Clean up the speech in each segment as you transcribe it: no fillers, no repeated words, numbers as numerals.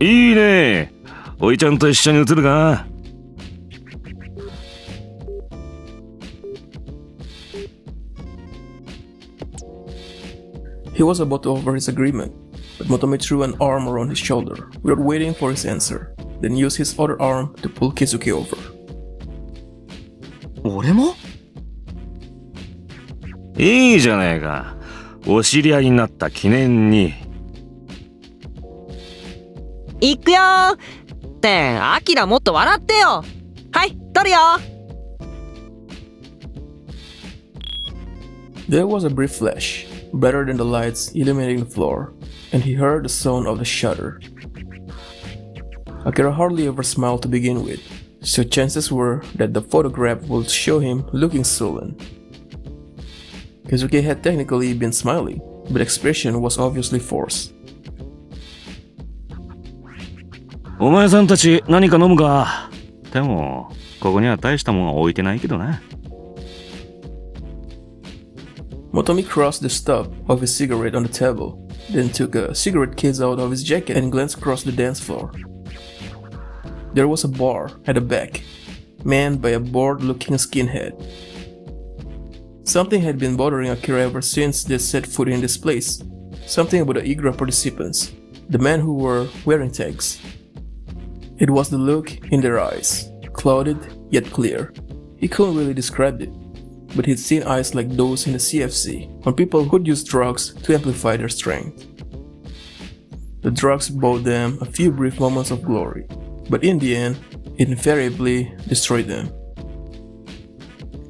いいね。おいちゃんと一緒に映るか。He was about to offer his agreement, but Motomi threw an arm around his shoulder without waiting for his answer, then used his other arm to pull Kizuki over. 俺も？いいじゃねえか。お知り合いになった記念に。行くよーって、アキラもっと笑ってよ。はい、撮るよ。 There was a brief flash, brighter than the lights illuminating the floor, and he heard the sound of the shutter. Akira hardly ever smiled to begin with, so chances were that the photograph would show him looking sullen. Kizuki had technically been smiling, but expression was obviously forced. お前さんたち何か飲むか。でもここには大したもの置いてないけどな。Motomi crossed the stub of his cigarette on the table, then took a cigarette case out of his jacket and glanced across the dance floor. There was a bar at the back, manned by a bored-looking skinhead. Something had been bothering Akira ever since they set foot in this place. Something about the igra participants, the men who were wearing tags. It was the look in their eyes, clouded yet clear. He couldn't really describe it, but he'd seen eyes like those in the CFC on people who'd use drugs to amplify their strength. The drugs bought them a few brief moments of glory, but in the end, it invariably destroyed them.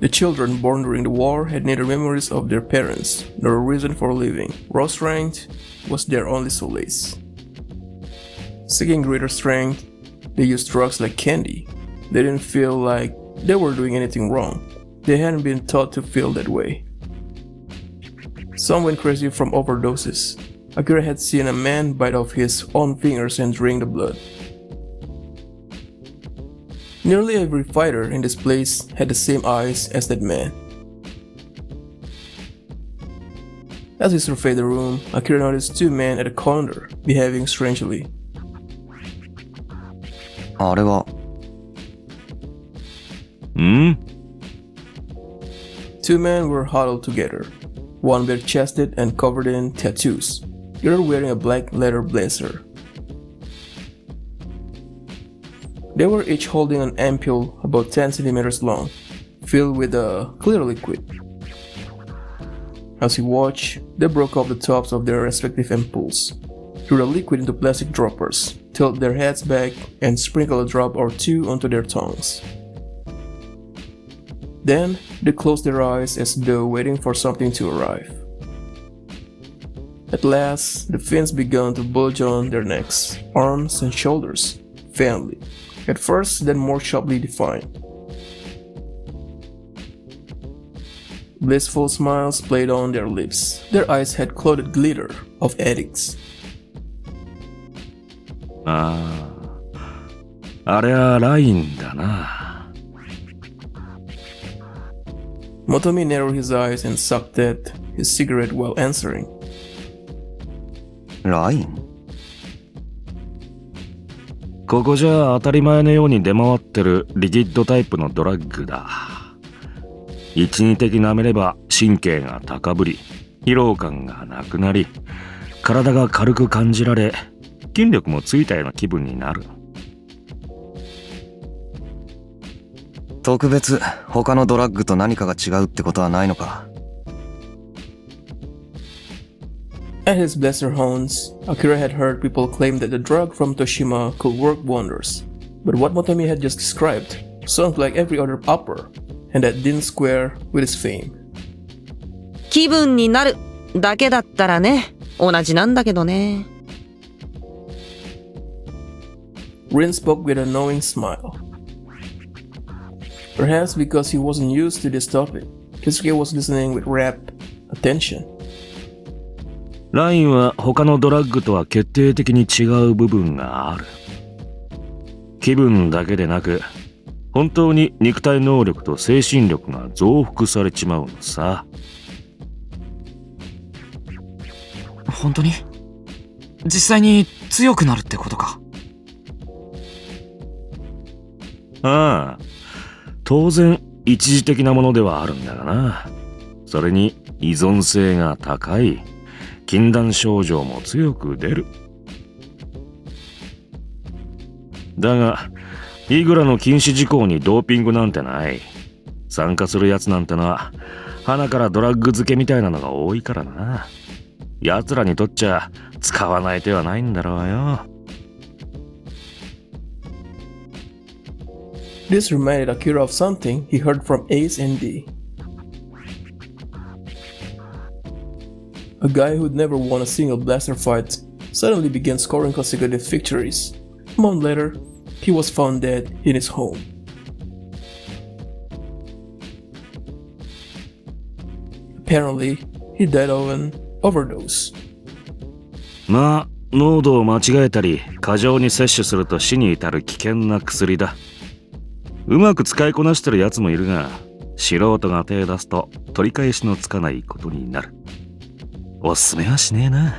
The children born during the war had neither memories of their parents nor a reason for living. Raw strength was their only solace. Seeking greater strength, they used drugs like candy. They didn't feel like they were doing anything wrong. They hadn't been taught to feel that way. Some went crazy from overdoses. Akira had seen a man bite off his own fingers and drink the blood. Nearly every fighter in this place had the same eyes as that man. As he surveyed the room, Akira noticed two men at a corner, behaving strangely. あれは。Two men were huddled together, one bare-chested and covered in tattoos, the other wearing a black leather blazer. They were each holding an ampule about 10 centimeters long, filled with a clear liquid. As he watched, they broke off the tops of their respective ampules, threw the liquid into plastic droppers, tilt their heads back, and sprinkle a drop or two onto their tongues. Then, they closed their eyes as though waiting for something to arrive. At last, the fins began to bulge on their necks, arms, and shoulders, faintly, at first then more sharply defined. Blissful smiles played on their lips. Their eyes had clouded glitter of addicts. ああ、あれはラインだな。Motomi narrowed his eyes and sucked at his cigarette while answering. ライン？ここじゃ当たり前のように出回ってるリキッドタイプのドラッグだ。一二滴舐めれば神経が高ぶり、疲労感がなくなり、体が軽く感じられ、筋力もついたような気分になる。特別他のドラッグと何かが違うってことはないのか？ At his blaster hounds, Akira had heard people claim that the drug from Toshima could work wonders. But what Motomi had just described sounded like every other upper, and that didn't square with his fame. 気分になるだけだったらね、同じなんだけどね。Rein spoke with a knowing smile. Perhaps because he wasn't used to this topic, Kisuke was listening with rapt attention. ラインは他のドラッグとは決定的に違う部分がある。気分だけでなく、本当に肉体能力と精神力が増幅されちまうのさ。本当に？実際に強くなるってことか？ああ、当然一時的なものではあるんだがな。それに依存性が高い。禁断症状も強く出る。だが、イグラの禁止事項にドーピングなんてない。参加するやつなんてのは、鼻からドラッグ漬けみたいなのが多いからな。奴らにとっちゃ使わない手はないんだろうよ。This reminded Akira of something he heard from Ace and D.A guy who'd never won a single blaster fight suddenly began scoring consecutive victories. A month later, he was found dead in his home. Apparently, he died of an overdose. まあ、濃度を間違えたり、過剰に摂取すると死に至る危険な薬だ。うまく使いこなしてるやつもいるが、素人が手を出すと取り返しのつかないことになる。おすすめはしねえな。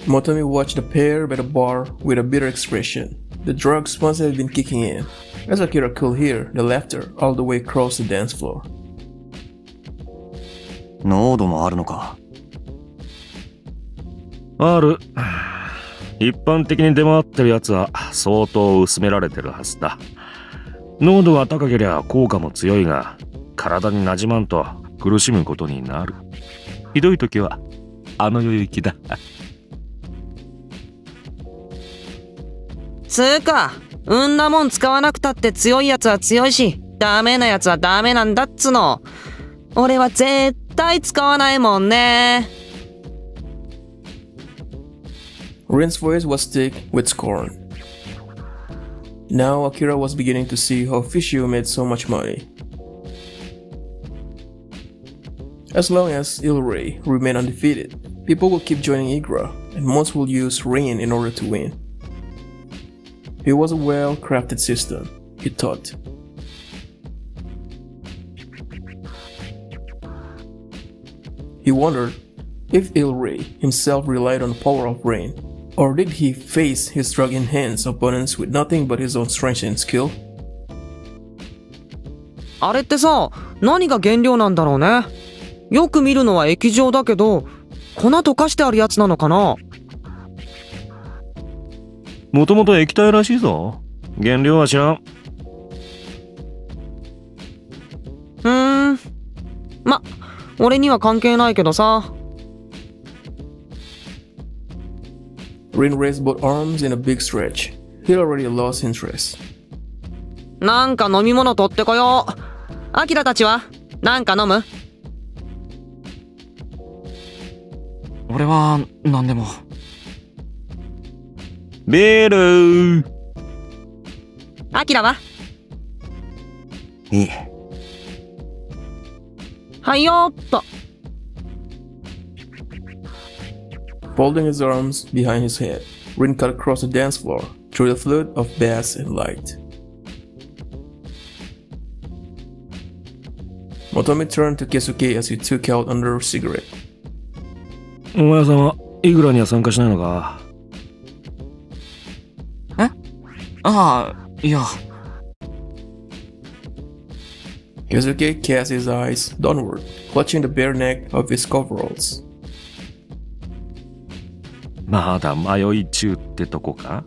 Motomi watched the pair by the bar with a bitter expression. The drugs must have been kicking in, as Akira could hear the laughter all the way across the dance floor. 濃度もあるのか？ある。一般的に出回ってるやつは相当薄められてるはずだ。濃度が高けりゃ効果も強いが、体に馴染まんと苦しむことになる。ひどい時はあの世行きだ。つーか、んなもん使わなくたって強いやつは強いし、ダメなやつはダメなんだっつの。俺は絶対使わないもんね。Rein's voice was thick with scorn. Now Akira was beginning to see how Fishio made so much money. As long as Il-Ray remained undefeated, people would keep joining Igura, and most would use Rein in order to win. It was a well-crafted system, he thought. He wondered if Il-Ray himself relied on the power of Rein, or did he face his drug-enhanced opponents with nothing but his own strength and skill? あれってさ、何が原料なんだろうね。よく見るのは液状だけど、粉溶かしてあるやつなのかな？もともと液体らしいぞ。原料は知らん。ま、俺には関係ないけどさ。Rein raised both arms in a big stretch. He'd already lost interest. なんか飲み物取ってこよう。アキラたちはなんか飲む？俺は何でも。ビール。アキラは？いい。はいよーっと。Folding his arms behind his head, Rein cut across the dance floor through the flood of bass and light. Motomi turned to Keisuke as he took out another cigarette. お前さんはイグラには参加しないのか？ああ、いや。Keisuke cast his eyes downward, clutching the bare neck of his coveralls. まだ迷い中ってとこか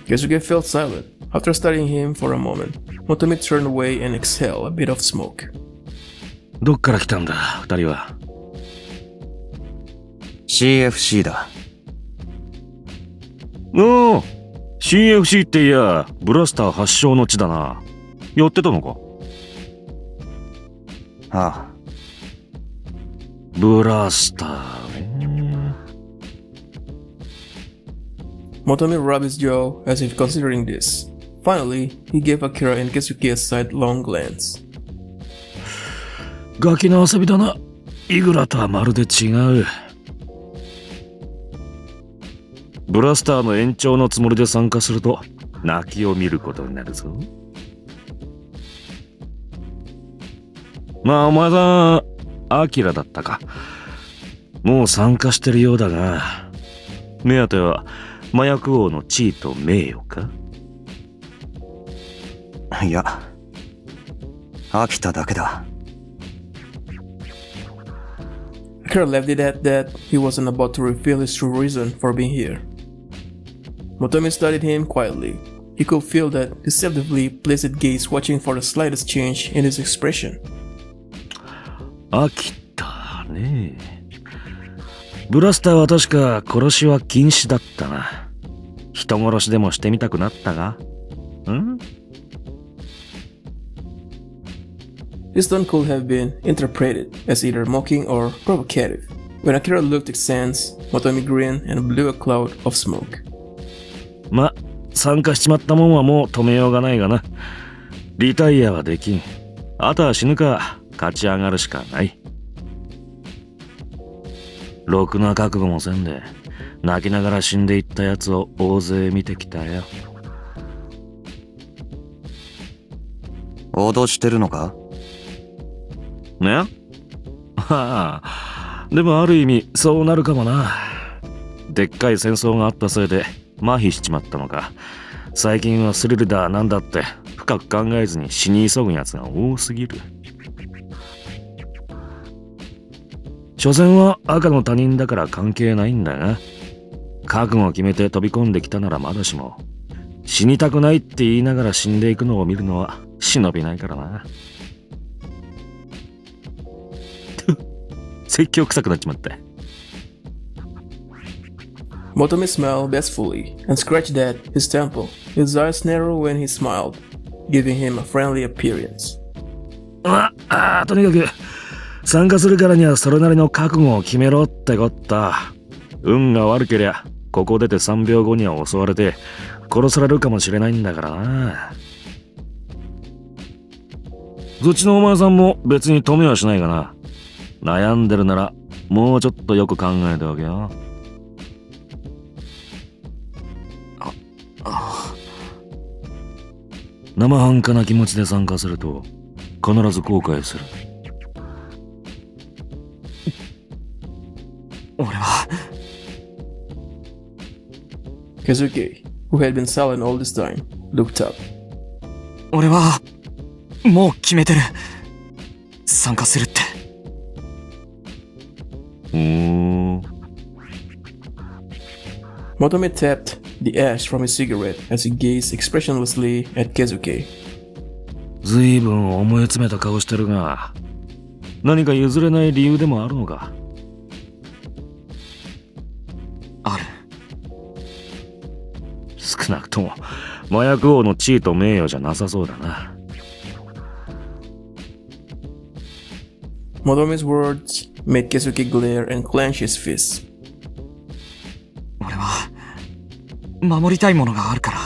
？Keisuke felt silent. After studying him for a moment, Motomi turned away and exhaled a bit of smoke. どっから来たんだ、二人は。CFC だ。おお、CFC っていや、ブラスター発祥の地だな。やってたのか？ああ。ブラスターね。Motomi rubbed his jaw as if considering this. Finally, he gave Akira and Keisuke a sidelong glance. ガキの遊びだな。イグラとはまるで違う。ブラスターの延長のつもりで参加すると泣きを見ることになるぞ。まあお前さん、アキラだったか。もう参加してるようだが、目当ては麻薬王の地位と名誉か？いや、飽きただけだ。Akira left it at that. He wasn't about to reveal his true reason for being here. Motomi studied him quietly. He could feel that deceptively placid gaze watching for the slightest change in his expression. 飽きたね。ブラスターは確か殺しは禁止だったな。人殺しでもしてみたくなったが？ん？ His tone could have been interpreted as either mocking or provocative. When Akira looked askance, Motomi grinned and blew a cloud of smoke. ま、参加しちまったもんはもう止めようがないがな。リタイアはできん。あとは死ぬか勝ち上がるしかない。ろくな覚悟もせんで泣きながら死んでいったやつを大勢見てきたよ。脅してるのか？ね？はあ、でもある意味そうなるかもな。でっかい戦争があったせいで麻痺しちまったのか。最近はスリルだなんだって深く考えずに死に急ぐやつが多すぎる。所詮は赤の他人だから関係ないんだが、覚悟を決めて飛び込んできたならまだしも、死にたくないって言いながら死んでいくのを見るのは忍びないからな。説教臭くなっちまった。Motomi smiled bestfully and scratched at his temple. His eyes narrowed when he smiled, giving him a friendly appearance. とにかく参加するからにはそれなりの覚悟を決めろってこった。運が悪けりゃここ出て3秒後には襲われて殺されるかもしれないんだからな。そっちのお前さんも別に止めはしないがな。悩んでるならもうちょっとよく考えておけよ。生半可な気持ちで参加すると必ず後悔する。俺は。Keisuke, who had been silent all this time, looked up. 俺はもう決めてる。参加するって。Motomi tapped the ash from his cigarette as he gazed expressionlessly at Keisuke. ずいぶん思い詰めた顔してるが、何か譲れない理由でもあるのか？ある。少なくとも麻薬王の地位と名誉じゃなさそうだな。Motomi's words made Keisuke glare and clench his fists. 俺は守りたいものがあるから、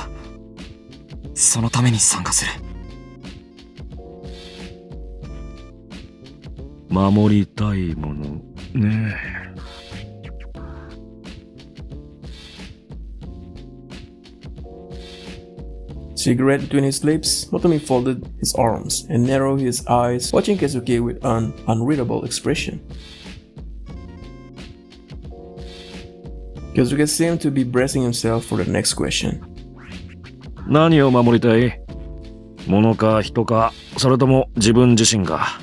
そのために参加する。守りたいものね。Cigarette between his lips, Motomi folded his arms and narrowed his eyes, watching Keisuke with an unreadable expression. Keisuke seemed to be bracing himself for the next question. 何を守りたい？物か人か、それとも自分自身か。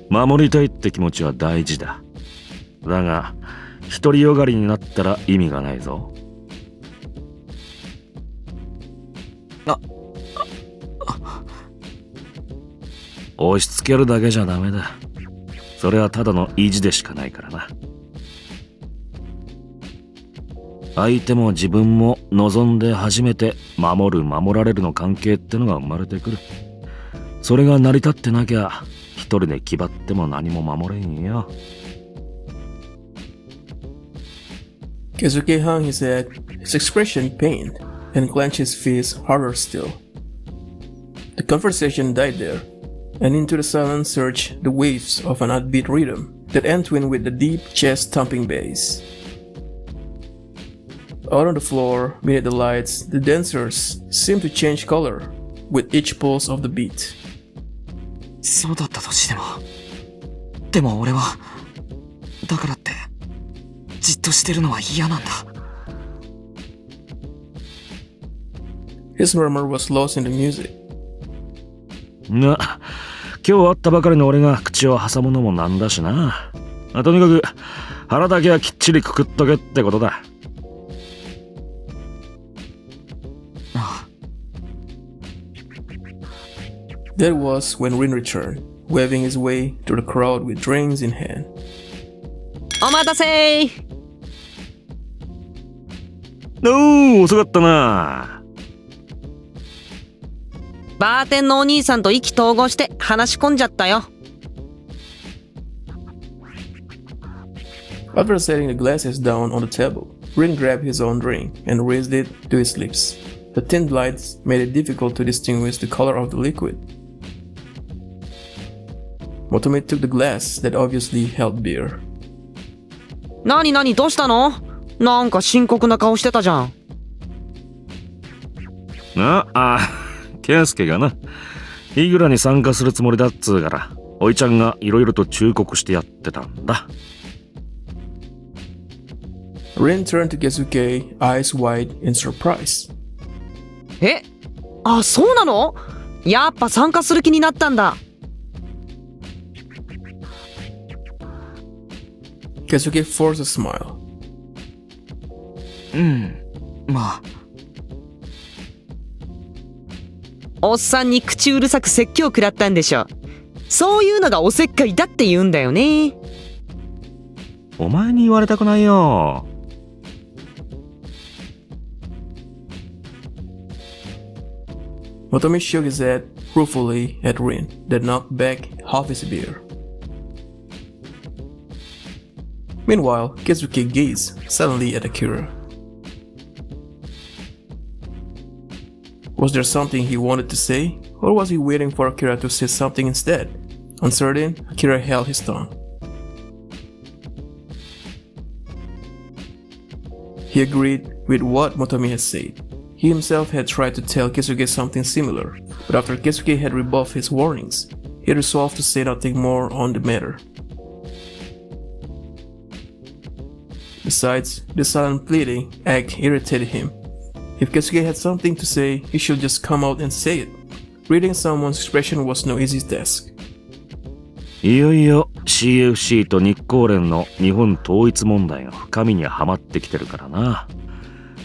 守りたいって気持ちは大事だ。だが、独りよがりになったら意味がないぞ。押し付けるだけじゃダメだ。それはただの意地でしかないからな。相手も自分も望んで初めて守る守られるの関係ってのが生まれてくる。それが成り立ってなきゃ一人で気張っても何も守れんよ。Keisuke hung his head, his expression pained, and clenched his fists harder still. The conversation died there, and into the silence surged the waves of an upbeat rhythm that entwined with the deep chest-thumping bass. Out on the floor, beneath the lights, the dancers seemed to change color with each pulse of the beat. そうだったとしても。でも俺は、だからって、じっとしてるのは嫌なんだ。His murmur was lost in the music. 今日会ったばかりの俺が口を挟むのもなんだしな。とにかく腹だけはきっちりくくっとけってことだ。That was when Rein returned, waving his way through the crowd with drinks in hand. お待たせー。遅かったな。バーテンのお兄さんと意気投合して話し込んじゃったよ。After setting the glasses down on the table, Rein grabbed his own drink and raised it to his lips. The thin lights made it difficult to distinguish the color of the liquid. Motomi took the glass that obviously held beer. なになにどうしたの？なんか深刻な顔してたじゃん。ケイスケがな、イグラに参加するつもりだっつうから、おいちゃんがいろいろと忠告してやってたんだ。Rein turned to Keisuke, eyes wide in surprise. え？あ、そうなの？やっぱ参加する気になったんだ。Keisuke forced a smile. まあ。おっさんに口うるさく説教食らったんでしょ。そういうのがおせっかいだって言うんだよね。お前に言われたくないよ。Motomi shook his head ruefully at Rein, then knocked back half his beer. Meanwhile, Keisuke gazed suddenly at Akira. Was there something he wanted to say, or was he waiting for Akira to say something instead? Uncertain, Akira held his tongue. He agreed with what Motomi had said. He himself had tried to tell Keisuke something similar, but after Keisuke had rebuffed his warnings, he resolved to say nothing more on the matter. Besides, the silent pleading act irritated him. If Keisuke had something to say, he should just come out and say it. Reading someone's expression was no easy task. いよいよ CFC と日光連の日本統一問題が深みにはまってきてるからな。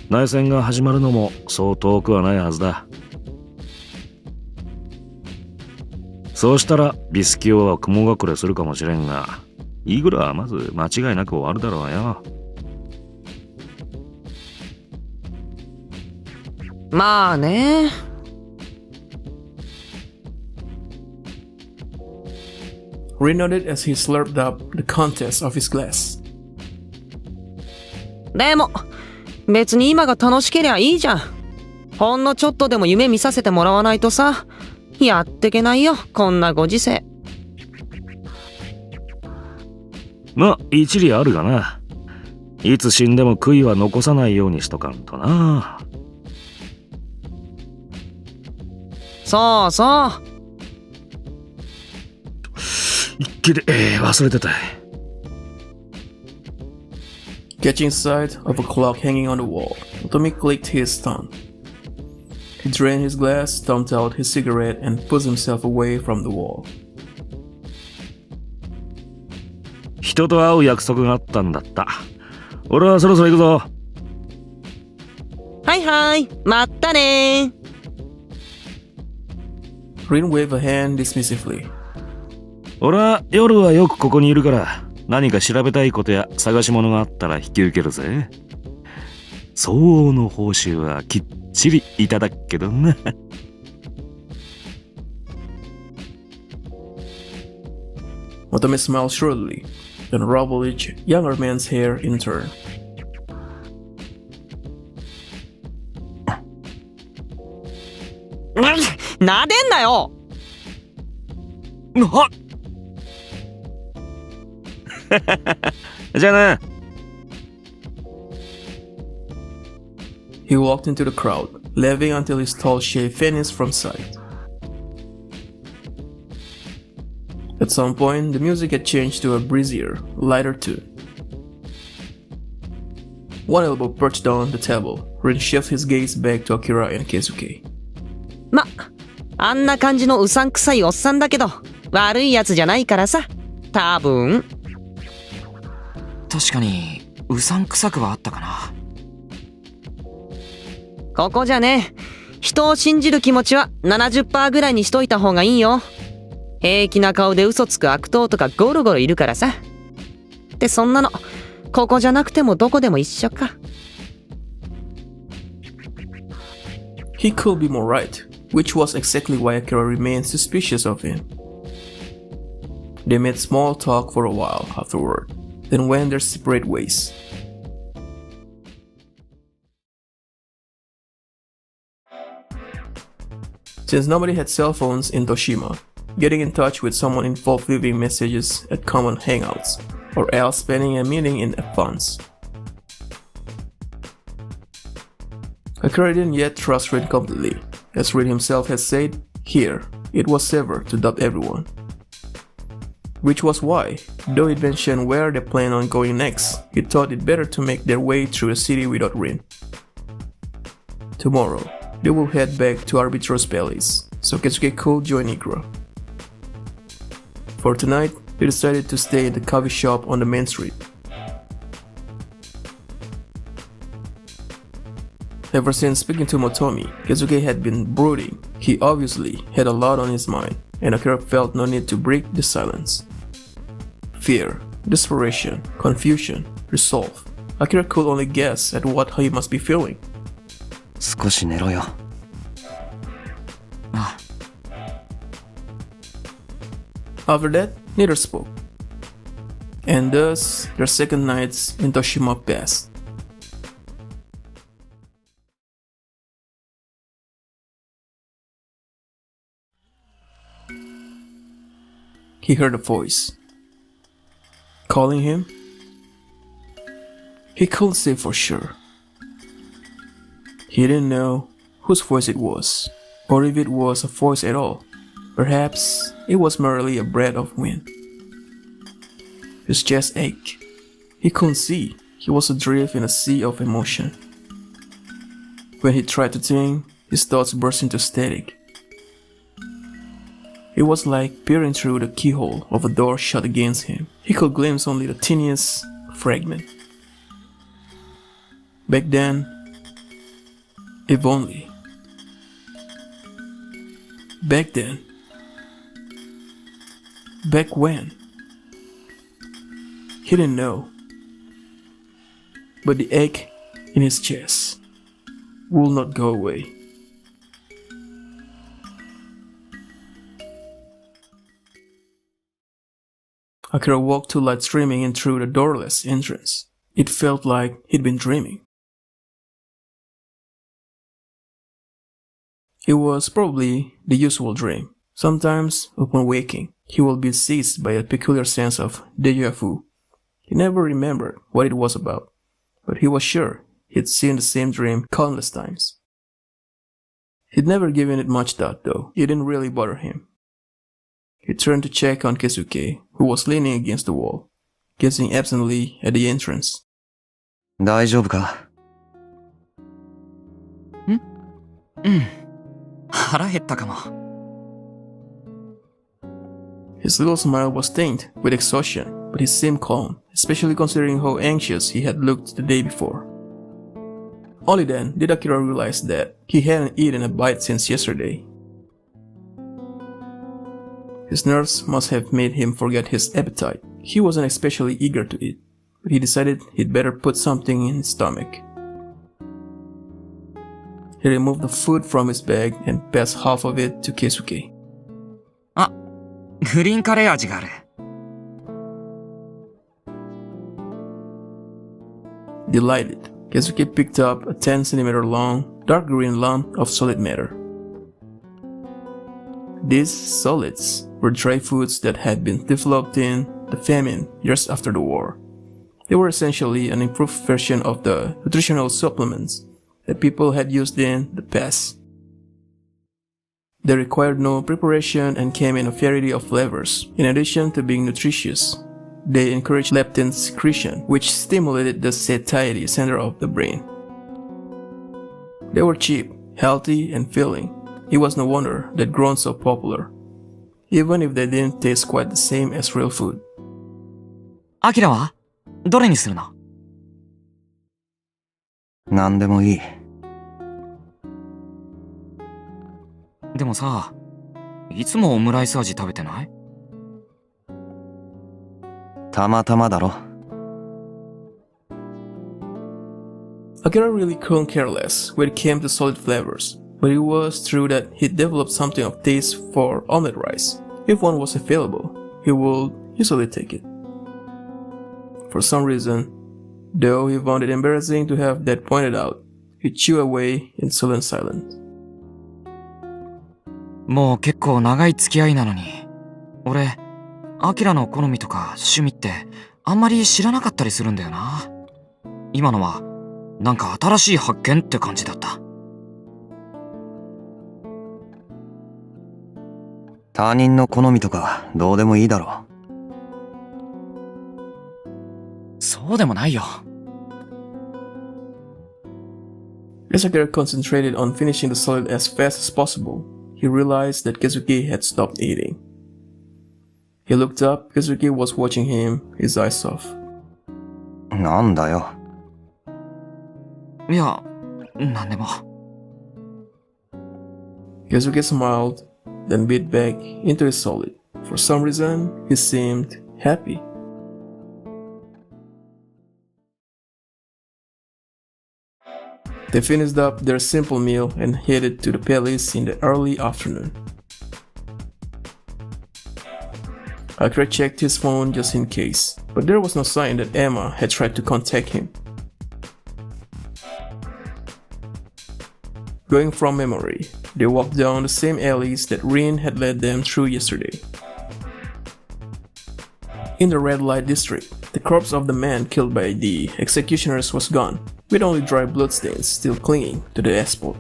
内戦が始まるのもそう遠くはないはずだ。そうしたらビスキオは雲隠れするかもしれんが、イグラはまず間違いなく終わるだろうよ。まあね。Rein nodded as he slurped up the contents of his glass. でも別に今が楽しけりゃいいじゃん。ほんのちょっとでも夢見させてもらわないとさ、やってけないよこんなご時世。まあ一理あるがな。いつ死んでも悔いは残さないようにしとかんとな。そうそう。いっけで、忘れてた。 Catching sight of a clock hanging on the wall, Motomi clicked his tongue. He drained his glass, stomped out his cigarette, and pushed himself away from the wall. 人と会う約束があったんだった。俺はそろそろ行くぞ。はいはい、まったねー。Rein waved a hand dismissively. 俺は夜はよくここにいるから、何か調べたいことや探し物があったら引き受けるぜ。相応の報酬はきっちりいただくけどな。Motomi smiled shrewdly, then rubbed each younger man's hair in turn. なでんなよ。なじゃあな。He walked into the crowd, laughing until his tall shape vanished from sight. At some point, the music had changed to a breezier, lighter tune. One elbow perched on the table, Rein shifted his gaze back to Akira and Keisuke. ま、あんな感じのうさんくさいおっさんだけど、悪いやつじゃないからさ。多分。確かにうさんくさくはあったかな。ここじゃね、人を信じる気持ちは 70% ぐらいにしといた方がいいよ。平気な顔で嘘つく悪党とかゴロゴロいるからさ。ってそんなの、ここじゃなくてもどこでも一緒か。He could be more right, which was exactly why Akira remained suspicious of him. They made small talk for a while afterward, then went their separate ways. Since nobody had cell phones in Toshima, getting in touch with someone involved leaving messages at common hangouts, or else spending a meeting in advance. Akira didn't yet trust Rein completely. As Rein himself had said, here, it was safer to doubt everyone. Which was why, though he'd mentioned where they planned on going next, he thought it better to make their way through the city without Rein. Tomorrow, they will head back to Arbitro's Palace, so Keisuke could join Igura. For tonight, they decided to stay in the coffee shop on the main street. Ever since speaking to Motomi, Keisuke had been brooding. He obviously had a lot on his mind, and Akira felt no need to break the silence. Fear, desperation, confusion, resolve. Akira could only guess at what he must be feeling. 少し寝ろよ。あ、 After that, neither spoke. And thus, their second nights in Toshima passed. He heard a voice. Calling him? He couldn't say for sure. He didn't know whose voice it was, or if it was a voice at all. Perhaps it was merely a breath of wind. His chest ached. He couldn't see. He was adrift in a sea of emotion. When he tried to think, his thoughts burst into static. It was like peering through the keyhole of a door shut against him. He could glimpse only the tiniest fragment. Back then, if only. Back then. Back when? He didn't know. But the ache in his chest will not go away. Akira walked to light streaming in through the doorless entrance. It felt like he'd been dreaming. It was probably the usual dream. Sometimes, upon waking, he will be seized by a peculiar sense of déjà vu, He never remembered what it was about, but he was sure he'd seen the same dream countless times. He'd never given it much thought though, it didn't really bother him. He turned to check on Keisuke, who was leaning against the wall, gazing absently at the entrance. 大丈夫か？腹減ったかも。His little smile was stained with exhaustion, but he seemed calm, especially considering how anxious he had looked the day before. Only then did Akira realize that he hadn't eaten a bite since yesterday. His nerves must have made him forget his appetite. He wasn't especially eager to eat, but he decided he'd better put something in his stomach. He removed the food from his bag and passed half of it to Keisuke. あ、グリーンカレー味がある。Delighted, Keisuke picked up a 10cm long, dark green lump of solid matter. These solids were dry foods that had been developed in the famine years after the war. They were essentially an improved version of the nutritional supplements that people had used in the past. They required no preparation and came in a variety of flavors. In addition to being nutritious, they encouraged leptin secretion, which stimulated the satiety center of the brain. They were cheap, healthy, and filling. It was no wonder they'd grown so popular, even if they didn't taste quite the same as real food. アキラはどれにするの？なんでもいい。でもさ、いつもオムライス味食べてない？たまたまだろ。Akira really couldn't care less when it came to solid flavors, but it was true that he'd developed something of taste for omelette rice. If one was available, he would usually take it. For some reason, though he found it embarrassing to have that pointed out, he chewed away in sullen silence. もう結構長い付き合いなのに、俺、アキラの好みとか趣味ってあんまり知らなかったりするんだよな。今のはなんか新しい発見って感じだった。他人の好みとかどうでもいいだろ。そうでもないよ。As Akira concentrated on finishing the solid as fast as possible, he realized that Keisuke had stopped eating. He looked up, Keisuke was watching him, his eyes soft. なんだよ。いや、なんでも。Keisuke smiled, then bit back into his solid. For some reason, he seemed happy. They finished up their simple meal and headed to the palace in the early afternoon. Akira checked his phone just in case, but there was no sign that Emma had tried to contact him. Going from memory, they walked down the same alleys that Rein had led them through yesterday. In the red light district, the corpse of the man killed by the executioners was gone, with only dry bloodstains still clinging to the asphalt.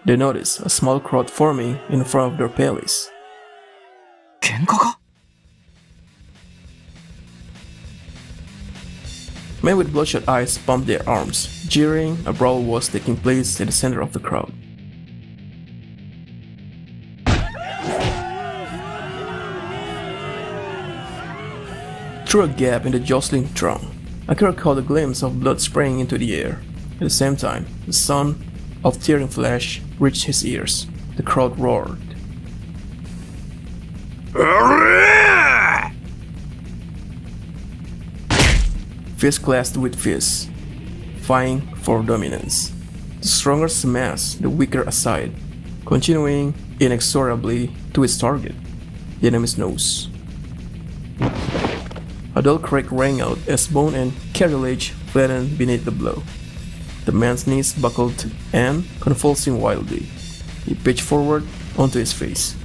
They noticed a small crowd forming in front of their palace. 喧嘩か？ Men with bloodshot eyes pumped their arms, jeering. A brawl was taking place at the center of the crowd. Through a gap in the jostling throng, Akira caught a glimpse of blood spraying into the air. At the same time, the sound of tearing flesh reached his ears. The crowd roared. Fist clashed with fist, vying for dominance. The stronger smashed the weaker aside, continuing inexorably to its target, the enemy's nose. A dull crack rang out as bone and cartilage flattened beneath the blow. The man's knees buckled and, convulsing wildly, he pitched forward onto his face.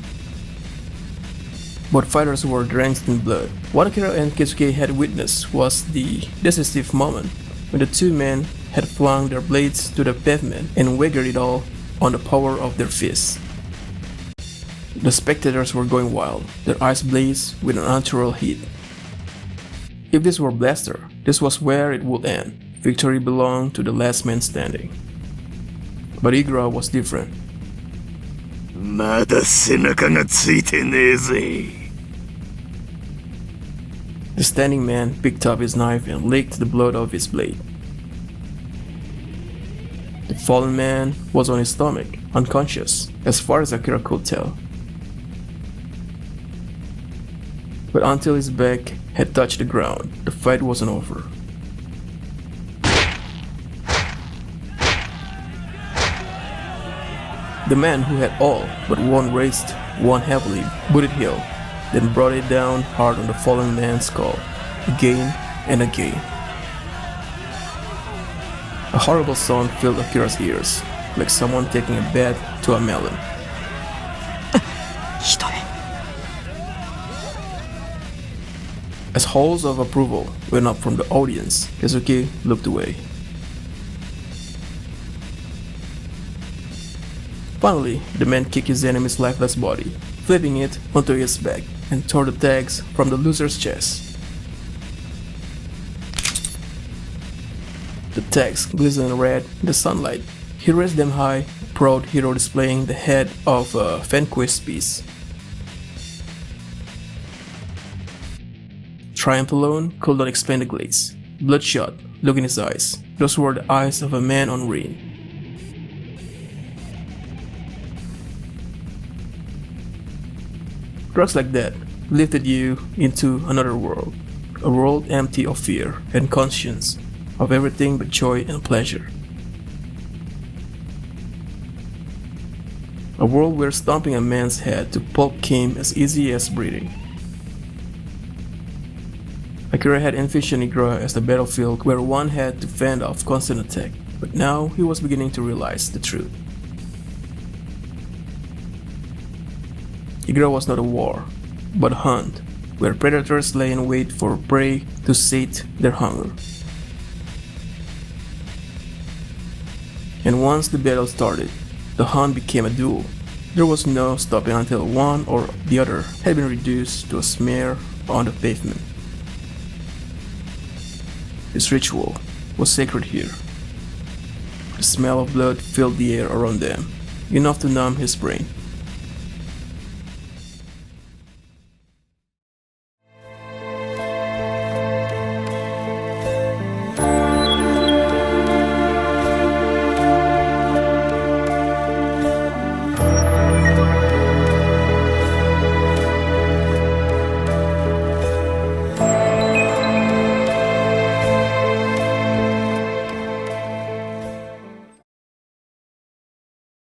Both fighters were drenched in blood. What Akira and Keisuke had witnessed was the decisive moment when the two men had flung their blades to the pavement and wagered it all on the power of their fists. The spectators were going wild, their eyes blazed with an unnatural heat. If this were Blaster, this was where it would end. Victory belonged to the last man standing. But Igura was different. まだ背中がついてねえぜ。 The standing man picked up his knife and licked the blood off his blade. The fallen man was on his stomach, unconscious, as far as Akira could tell. But until his back had touched the ground, the fight wasn't over. The man who had all but one raised one heavily, booted heel, then brought it down hard on the fallen man's skull, again and again. A horrible sound filled Akira's ears, like someone taking a bat to a melon. ひどい。 As howls of approval went up from the audience, Keisuke looked away. Finally, the man kicked his enemy's lifeless body, flipping it onto his back, and tore the tags from the loser's chest. The tags glistened red in the sunlight. He raised them high, a proud hero displaying the head of a vanquished beast. Triumph alone could not explain the glaze. Bloodshot, look in his eyes. Those were the eyes of a man on Rein. Drugs like that lifted you into another world, a world empty of fear and conscience, of everything but joy and pleasure. A world where stomping a man's head to pulp came as easy as breathing. Akira had envisioned Igura as the battlefield where one had to fend off constant attack, but now he was beginning to realize the truth. Igura was not a war, but a hunt, where predators lay in wait for prey to sate their hunger. And once the battle started, the hunt became a duel. There was no stopping until one or the other had been reduced to a smear on the pavement. This ritual was sacred here. The smell of blood filled the air around them, enough to numb his brain.